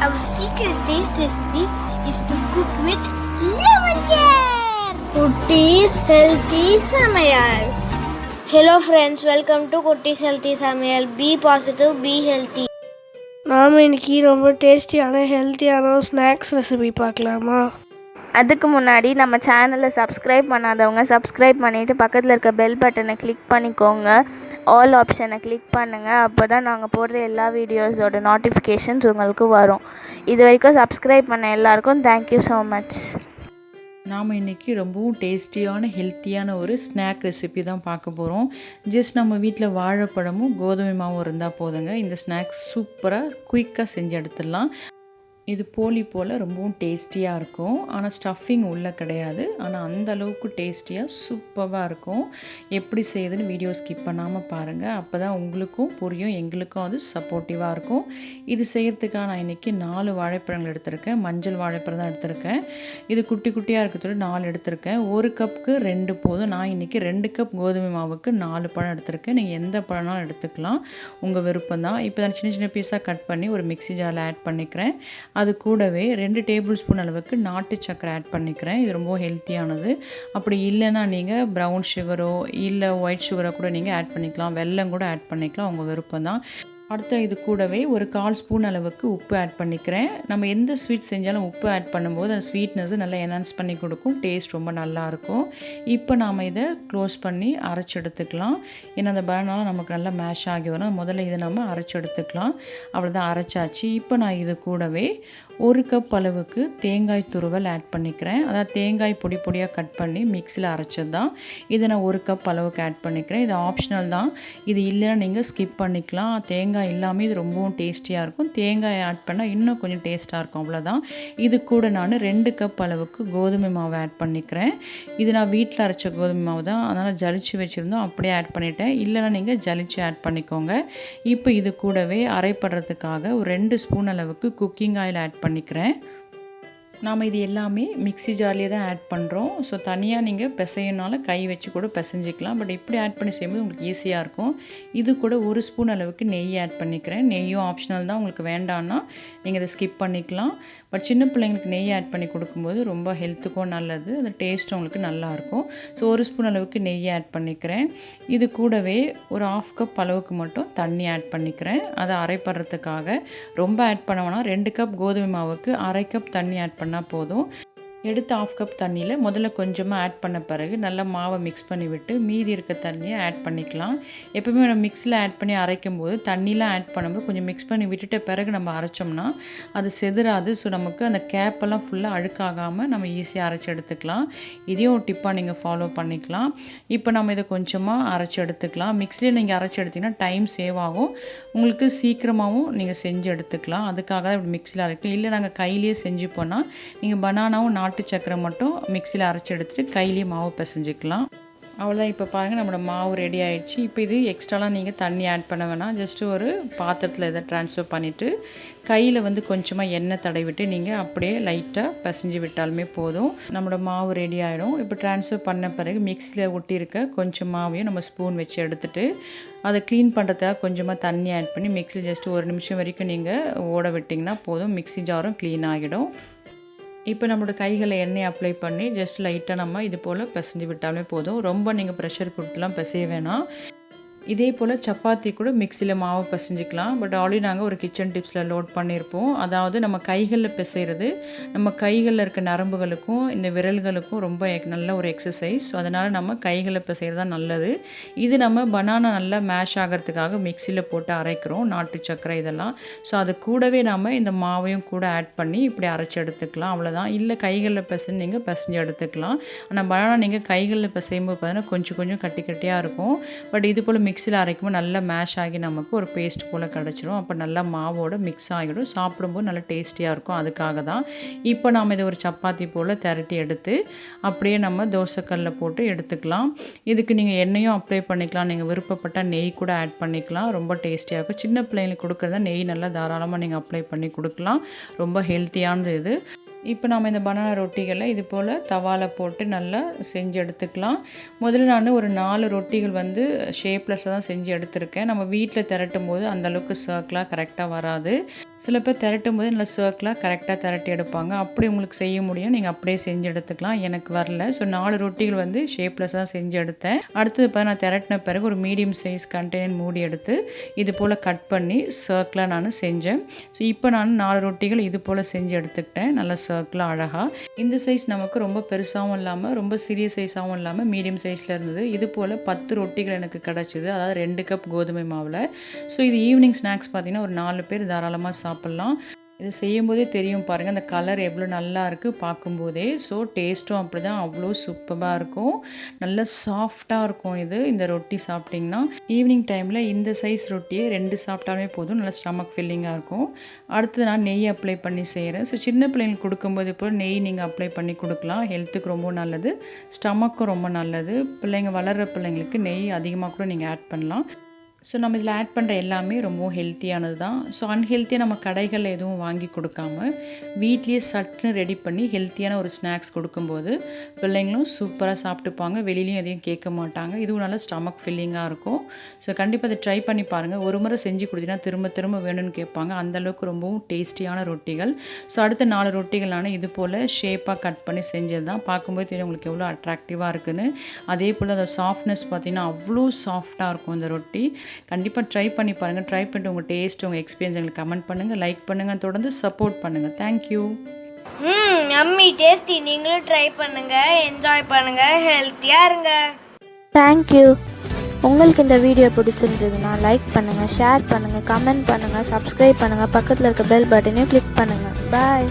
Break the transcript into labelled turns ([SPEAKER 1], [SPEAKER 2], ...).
[SPEAKER 1] Our secret taste recipe is to cook with lemon care. Kutti's Healthy Samayal. Hello friends, welcome to Kutti's Healthy Samayal. Be positive, be healthy.
[SPEAKER 2] நாம் இன்றைக்கி ரொம்ப டேஸ்டியான ஹெல்த்தியான snacks recipe பார்க்கலாமா?
[SPEAKER 3] அதுக்கு முன்னாடி நம்ம சேனலை சப்ஸ்கிரைப் பண்ணாதவங்க சப்ஸ்கிரைப் பண்ணிவிட்டு பக்கத்தில் இருக்க பெல் பட்டனை கிளிக் பண்ணிக்கோங்க. ஆல் ஆப்ஷனை கிளிக் பண்ணுங்கள். அப்போ தான் நாங்கள் போடுற எல்லா வீடியோஸோட நோட்டிஃபிகேஷன்ஸ் உங்களுக்கு வரும். இது வரைக்கும் சப்ஸ்கிரைப் பண்ண எல்லாருக்கும் தேங்க்யூ ஸோ மச்.
[SPEAKER 4] நாம் இன்றைக்கி ரொம்பவும் டேஸ்டியான ஹெல்த்தியான ஒரு ஸ்நாக் ரெசிபி தான் பார்க்க போகிறோம். ஜஸ்ட் நம்ம வீட்டில் வாழைப்பழமும் கோதுமை மாவும் இருந்தால் போதுங்க. இந்த ஸ்நாக்ஸ் சூப்பராக குயிக்காக செஞ்சு எடுத்துடலாம். இது போலி போல் ரொம்பவும் டேஸ்டியாக இருக்கும். ஆனால் ஸ்டஃபிங் உள்ளே கிடையாது. ஆனால் அந்த அளவுக்கு டேஸ்டியாக சூப்பராக இருக்கும். எப்படி செய்யுதுன்னு வீடியோ ஸ்கிப் பண்ணாமல் பாருங்கள். அப்போ தான் உங்களுக்கும் புரியும், எங்களுக்கும் அது சப்போர்ட்டிவாக இருக்கும். இது செய்கிறதுக்காக நான் இன்றைக்கி 4 வாழைப்பழங்கள் எடுத்திருக்கேன். மஞ்சள் வாழைப்பழம் தான் எடுத்திருக்கேன். இது குட்டி குட்டியாக இருக்கிறதோட 4 எடுத்திருக்கேன். 1 கப்புக்கு 2 போதும். நான் இன்றைக்கி 2 கப் கோதுமை மாவுக்கு 4 பழம் எடுத்திருக்கேன். நீங்கள் எந்த பழம்னாலும் எடுத்துக்கலாம், உங்கள் விருப்பம் தான். இப்போ நான் சின்ன சின்ன பீஸாக கட் பண்ணி ஒரு மிக்ஸி ஜாரில் ஆட் பண்ணிக்கிறேன். அது கூடவே 2 டேபிள் ஸ்பூன் அளவுக்கு நாட்டு சர்க்கரை ஆட் பண்ணிக்கிறேன். இது ரொம்ப ஹெல்த்தியானது. அப்படி இல்லைன்னா நீங்கள் ப்ரௌன் சுகரோ இல்லை ஒயிட் சுகரோ கூட நீங்கள் ஆட் பண்ணிக்கலாம். வெல்லம் கூட ஆட் பண்ணிக்கலாம், உங்கள் விருப்பம் தான். அடுத்து இது கூடவே ஒரு 1/4 ஸ்பூன் அளவுக்கு உப்பு ஆட் பண்ணிக்கிறேன். நம்ம எந்த ஸ்வீட் செஞ்சாலும் உப்பு ஆட் பண்ணும்போது அந்த ஸ்வீட்னஸை நல்லா என்ஹான்ஸ் பண்ணி கொடுக்கும். டேஸ்ட் ரொம்ப நல்லாயிருக்கும். இப்போ நாம் இதை க்ளோஸ் பண்ணி அரைச்சி எடுத்துக்கலாம். ஏன்னா அந்த பனானா நமக்கு நல்லா மேஷ் ஆகி வரும். முதல்ல இதை நம்ம அரைச்சி எடுத்துக்கலாம். அவ்வளோதான், அரைச்சாச்சு. இப்போ நான் இது கூடவே 1 கப் அளவுக்கு தேங்காய் துருவல் ஆட் பண்ணிக்கிறேன். அதாவது தேங்காய் பொடி பொடியாக கட் பண்ணி மிக்ஸியில் அரைச்சது தான். இதை நான் 1 கப் அளவுக்கு ஆட் பண்ணிக்கிறேன். இது ஆப்ஷனல் தான். இது இல்லைன்னா நீங்கள் ஸ்கிப் பண்ணிக்கலாம். தேங்காய் இல்லாமல் இது ரொம்பவும் டேஸ்டியாக இருக்கும். தேங்காய் ஆட் பண்ணால் இன்னும் கொஞ்சம் டேஸ்ட்டாக இருக்கும். அவ்வளோதான். இது கூட நான் 2 கப் அளவுக்கு கோதுமை மாவு ஆட் பண்ணிக்கிறேன். இது நான் வீட்டில் அரைச்ச கோதுமை மாவு தான், அதனால் ஜலிச்சு வச்சுருந்தோம், அப்படியே ஆட் பண்ணிட்டேன். இல்லைன்னா நீங்கள் ஜலிச்சு ஆட் பண்ணிக்கோங்க. இப்போ இது கூடவே அரைப்படுறதுக்காக ஒரு 2 ஸ்பூன் அளவுக்கு குக்கிங் ஆயில் ஆட் பண்ணிக்கிறேன். நாம் இது எல்லாமே மிக்ஸி ஜார்லேயே தான் ஆட் பண்ணுறோம். ஸோ தனியாக நீங்கள் பிசையினால கை வச்சு கூட பிசைஞ்சிக்கலாம். பட் இப்படி ஆட் பண்ணி செய்யும்போது உங்களுக்கு ஈஸியாக இருக்கும். இது கூட 1 ஸ்பூன் அளவுக்கு நெய் ஆட் பண்ணிக்கிறேன். நெய்யும் ஆப்ஷனல் தான், உங்களுக்கு வேண்டான்னா நீங்கள் இதை ஸ்கிப் பண்ணிக்கலாம். பட் சின்ன பிள்ளைங்களுக்கு நெய் ஆட் பண்ணி கொடுக்கும்போது ரொம்ப ஹெல்த்துக்கும் நல்லது, அந்த டேஸ்ட்டும் உங்களுக்கு நல்லாயிருக்கும். ஸோ 1 ஸ்பூன் அளவுக்கு நெய் ஆட் பண்ணிக்கிறேன். இது கூடவே ஒரு 1/2 கப் அளவுக்கு மட்டும் தண்ணி ஆட் பண்ணிக்கிறேன். அதை அரைப்படுறதுக்காக. ரொம்ப ஆட் பண்ண வேணாம். 2 கப் கோதுமை மாவுக்கு 1/2 கப் தண்ணி ஆட் பண்ணால் போதும். எடுத்து 1/2 கப் தண்ணியில் முதல்ல கொஞ்சமாக ஆட் பண்ண பிறகு நல்லா மாவை மிக்ஸ் பண்ணி விட்டு மீதி இருக்க தண்ணியை ஆட் பண்ணிக்கலாம். எப்போவுமே நம்ம மிக்ஸில் ஆட் பண்ணி அரைக்கும் போது தண்ணிலாம் ஆட் பண்ணும்போது கொஞ்சம் மிக்ஸ் பண்ணி விட்டுட்ட பிறகு நம்ம அரைச்சோம்னா அது செதுறாது. ஸோ நமக்கு அந்த கேப்பெல்லாம் ஃபுல்லாக அழுக்காகாமல் நம்ம ஈஸியாக அரைச்சி எடுத்துக்கலாம். இதையும் ஒரு டிப்பாக நீங்கள் ஃபாலோ பண்ணிக்கலாம். இப்போ நம்ம இதை கொஞ்சமாக அரைச்சி எடுத்துக்கலாம். மிக்ஸியில் நீங்கள் அரைச்சி எடுத்திங்கன்னா டைம் சேவ் ஆகும், உங்களுக்கு சீக்கிரமாகவும் நீங்கள் செஞ்சு எடுத்துக்கலாம். அதுக்காக தான் இப்படி மிக்ஸியில் அரைக்கலாம். இல்லை நாங்கள் கையிலேயே செஞ்சு போனால் நீங்கள் பனானாவும் நாட்டு சக்கரை மட்டும் மிக்ஸியில் அரைச்சி எடுத்துகிட்டு கையிலேயே மாவு பிசைஞ்சிக்கலாம். அவ்வளோதான். இப்போ பாருங்கள், நம்மளோட மாவு ரெடி ஆகிடுச்சு. இப்போ இது எக்ஸ்ட்ராலாம் நீங்கள் தண்ணி ஆட் பண்ண வேணாம். ஜஸ்ட்டு ஒரு பாத்திரத்தில் இதை ட்ரான்ஸ்ஃபர் பண்ணிவிட்டு கையில் கொஞ்சமாக எண்ணெய் தடவிட்டு நீங்கள் அப்படியே லைட்டாக பிசைஞ்சு விட்டாலுமே போதும். நம்மளோட மாவு ரெடி ஆகிடும். இப்போ ட்ரான்ஸ்ஃபர் பண்ண பிறகு மிக்ஸியில் ஒட்டியிருக்க கொஞ்சம் மாவையும் நம்ம ஸ்பூன் வச்சு எடுத்துகிட்டு அதை க்ளீன் பண்ணுறதுக்காக கொஞ்சமாக தண்ணி ஆட் பண்ணி மிக்ஸி ஜஸ்ட் 1 நிமிஷம் வரைக்கும் நீங்கள் ஓட விட்டிங்கன்னா போதும். மிக்ஸி ஜாரும் க்ளீன் ஆகிடும். இப்போ நம்மளோட கைகளை எண்ணெய் அப்ளை பண்ணி ஜஸ்ட் லைட்டாக நம்ம இது போல் பிசைஞ்சு விட்டாலே போதும். ரொம்ப நீங்கள் ப்ரெஷர் கொடுத்துலாம் பிசைய வேணாம். இதே போல் சப்பாத்தி கூட மிக்ஸியில் மாவு பிசைஞ்சிக்கலாம். பட் ஆல்ரெடி நாங்கள் ஒரு கிச்சன் டிப்ஸில் லோட் பண்ணியிருப்போம். அதாவது நம்ம கைகளில் பிசைகிறது நம்ம கைகளில் இருக்க நரம்புகளுக்கும் இந்த விரல்களுக்கும் ரொம்ப நல்ல ஒரு எக்ஸசைஸ். ஸோ அதனால் நம்ம கைகளில் பிசைகிறது தான் நல்லது. இது நம்ம பனானா நல்லா மேஷ் ஆகிறதுக்காக மிக்ஸியில் போட்டு அரைக்கிறோம், நாட்டு சக்கரை இதெல்லாம். ஸோ அது கூடவே நம்ம இந்த மாவையும் கூட ஆட் பண்ணி இப்படி அரைச்சி எடுத்துக்கலாம். அவ்வளோதான். இல்லை கைகளில் பிசைஞ்சு நீங்கள் பிசைஞ்சு எடுத்துக்கலாம். ஆனால் பனானா நீங்கள் கைகளில் பிசையும்போது பார்த்தீங்கன்னா கொஞ்சம் கொஞ்சம் கட்டி கட்டியாக இருக்கும். பட் இது போல் மிக்ஸியில் அரைக்கும்போது நல்லா மேஷ் ஆகி நமக்கு ஒரு பேஸ்ட் போல் கிடச்சிரும். அப்போ நல்லா மாவோட மிக்ஸ் ஆகிடும். சாப்பிடும்போது நல்லா டேஸ்டியாக இருக்கும். அதுக்காக தான். இப்போ நாம் இதை ஒரு சப்பாத்தி போல் திரட்டி எடுத்து அப்படியே நம்ம தோசைக்கல்லில் போட்டு எடுத்துக்கலாம். இதுக்கு நீங்கள் எண்ணெயும் அப்ளை பண்ணிக்கலாம். நீங்கள் விருப்பப்பட்டால் நெய் கூட ஆட் பண்ணிக்கலாம். ரொம்ப டேஸ்டியாக இருக்கும். சின்ன பிள்ளைங்களுக்கு கொடுக்குறதா நெய் நல்லா தாராளமாக நீங்கள் அப்ளை பண்ணி கொடுக்கலாம். ரொம்ப ஹெல்த்தியானது இது. இப்போ நாம் இந்த பனானா ரொட்டிகளை இது போல் தவாவில் போட்டு நல்லா செஞ்சு எடுத்துக்கலாம். முதல்ல நான் ஒரு 4 ரொட்டிகள் ஷேப்லெஸ்ஸாக தான் செஞ்சு எடுத்திருக்கேன். நம்ம வீட்டில் திரட்டும் போது அந்தளவுக்கு சர்க்கிளாக கரெக்டாக வராது. சில பேர் திரட்டும் போது நல்லா சர்க்கிளாக கரெக்டாக திரட்டி எடுப்பாங்க. அப்படி உங்களுக்கு செய்ய முடியும், நீங்கள் அப்படியே செஞ்சு எடுத்துக்கலாம். எனக்கு வரல. ஸோ 4 ரொட்டிகள் வந்து ஷேப்லெஸ் தான் செஞ்சு எடுத்தேன். அடுத்தது இப்போ நான் திரட்டின பிறகு ஒரு மீடியம் சைஸ் கண்டெய்னர் மூடி எடுத்து இது போல் கட் பண்ணி சர்க்கிளாக நான் செஞ்சேன். ஸோ இப்போ நான் 4 ரொட்டிகள் இது போல் செஞ்சு எடுத்துக்கிட்டேன், நல்லா சர்க்கிளாக அழகாக. இந்த சைஸ் நமக்கு ரொம்ப பெருசாகவும் இல்லாமல் ரொம்ப சிறிய சைஸாகவும் இல்லாமல் மீடியம் சைஸில் இருந்தது. இது போல் 10 ரொட்டிகள் எனக்கு கிடச்சிது, அதாவது 2 கப் கோதுமை மாவில். ஸோ இது ஈவினிங் ஸ்நாக்ஸ் பார்த்திங்கன்னா ஒரு 4 பேர் தாராளமாக சாப்பிட்லாம். இது செய்யும்போதே தெரியும் பாருங்கள், அந்த கலர் எவ்வளோ நல்லா இருக்குது பார்க்கும்போதே. ஸோ டேஸ்ட்டும் அப்படி தான், அவ்வளோ சூப்பராக இருக்கும், நல்ல சாஃப்டாக இருக்கும். இந்த ரொட்டி சாப்பிட்டிங்கன்னா ஈவினிங் டைமில் இந்த சைஸ் ரொட்டியை 2 சாப்பிட்டாலே போதும், நல்லா ஸ்டமக் ஃபில்லிங்காக இருக்கும். அடுத்து நான் நெய் அப்ளை பண்ணி செய்கிறேன். ஸோ சின்ன பிள்ளைங்களுக்கு கொடுக்கும்போது இப்போ நெய் நீங்கள் அப்ளை பண்ணி கொடுக்கலாம், ஹெல்த்துக்கு ரொம்ப நல்லது, ஸ்டமக்கும் ரொம்ப நல்லது. பிள்ளைங்க வளர்கிற பிள்ளைங்களுக்கு நெய் அதிகமாக கூட நீங்கள் ஆட் பண்ணலாம். ஸோ நம்ம இதில் ஆட் பண்ணுற எல்லாமே ரொம்பவும் ஹெல்த்தியானது தான். ஸோ அன்ஹெல்த்தியாக நம்ம கடைகளில் எதுவும் வாங்கி கொடுக்காம வீட்லேயே சட்டுன்னு ரெடி பண்ணி ஹெல்த்தியான ஒரு ஸ்நாக்ஸ் கொடுக்கும்போது பிள்ளைங்களும் சூப்பராக சாப்பிட்டுப்பாங்க, வெளியிலையும் எதையும் கேட்க மாட்டாங்க. இதுவும் நல்லா ஸ்டமக் ஃபில்லிங்காக இருக்கும். ஸோ கண்டிப்பாக அதை ட்ரை பண்ணி பாருங்கள். ஒரு முறை செஞ்சு கொடுத்தீங்கன்னா திரும்ப திரும்ப வேணும்னு கேட்பாங்க, அந்தளவுக்கு ரொம்பவும் டேஸ்டியான ரொட்டிகள். ஸோ அடுத்த 4 ரொட்டிகள் நான் இது போல் ஷேப்பாக கட் பண்ணி செஞ்சது தான். பார்க்கும்போது தெரியும் உங்களுக்கு எவ்வளோ அட்ராக்டிவாக இருக்குதுன்னு. அதே போல் அந்த சாஃப்ட்னஸ் பார்த்திங்கன்னா அவ்வளோ சாஃப்டாக இருக்கும் இந்த ரொட்டி. கண்டிப்பாக ட்ரை பண்ணி பாருங்கள். ட்ரை பண்ணிட்டு உங்கள் டேஸ்ட், உங்கள் எக்ஸ்பீரியன்ஸ் எங்களுக்கு கமெண்ட் பண்ணுங்கள், லைக் பண்ணுங்கள், தொடர்ந்து சப்போர்ட் பண்ணுங்கள். தேங்க்யூ.
[SPEAKER 1] Yummy tasty. நீங்களும் ட்ரை பண்ணுங்கள், என்ஜாய் பண்ணுங்கள், ஹெல்த்தியாக இருங்க.
[SPEAKER 3] தேங்க்யூ. உங்களுக்கு இந்த வீடியோ பிடிச்சிருந்ததுன்னா லைக் பண்ணுங்கள், ஷேர் பண்ணுங்கள், கமெண்ட் பண்ணுங்கள், சப்ஸ்கிரைப் பண்ணுங்கள், பக்கத்தில் இருக்க பெல் பட்டனையும் கிளிக் பண்ணுங்கள். பாய்.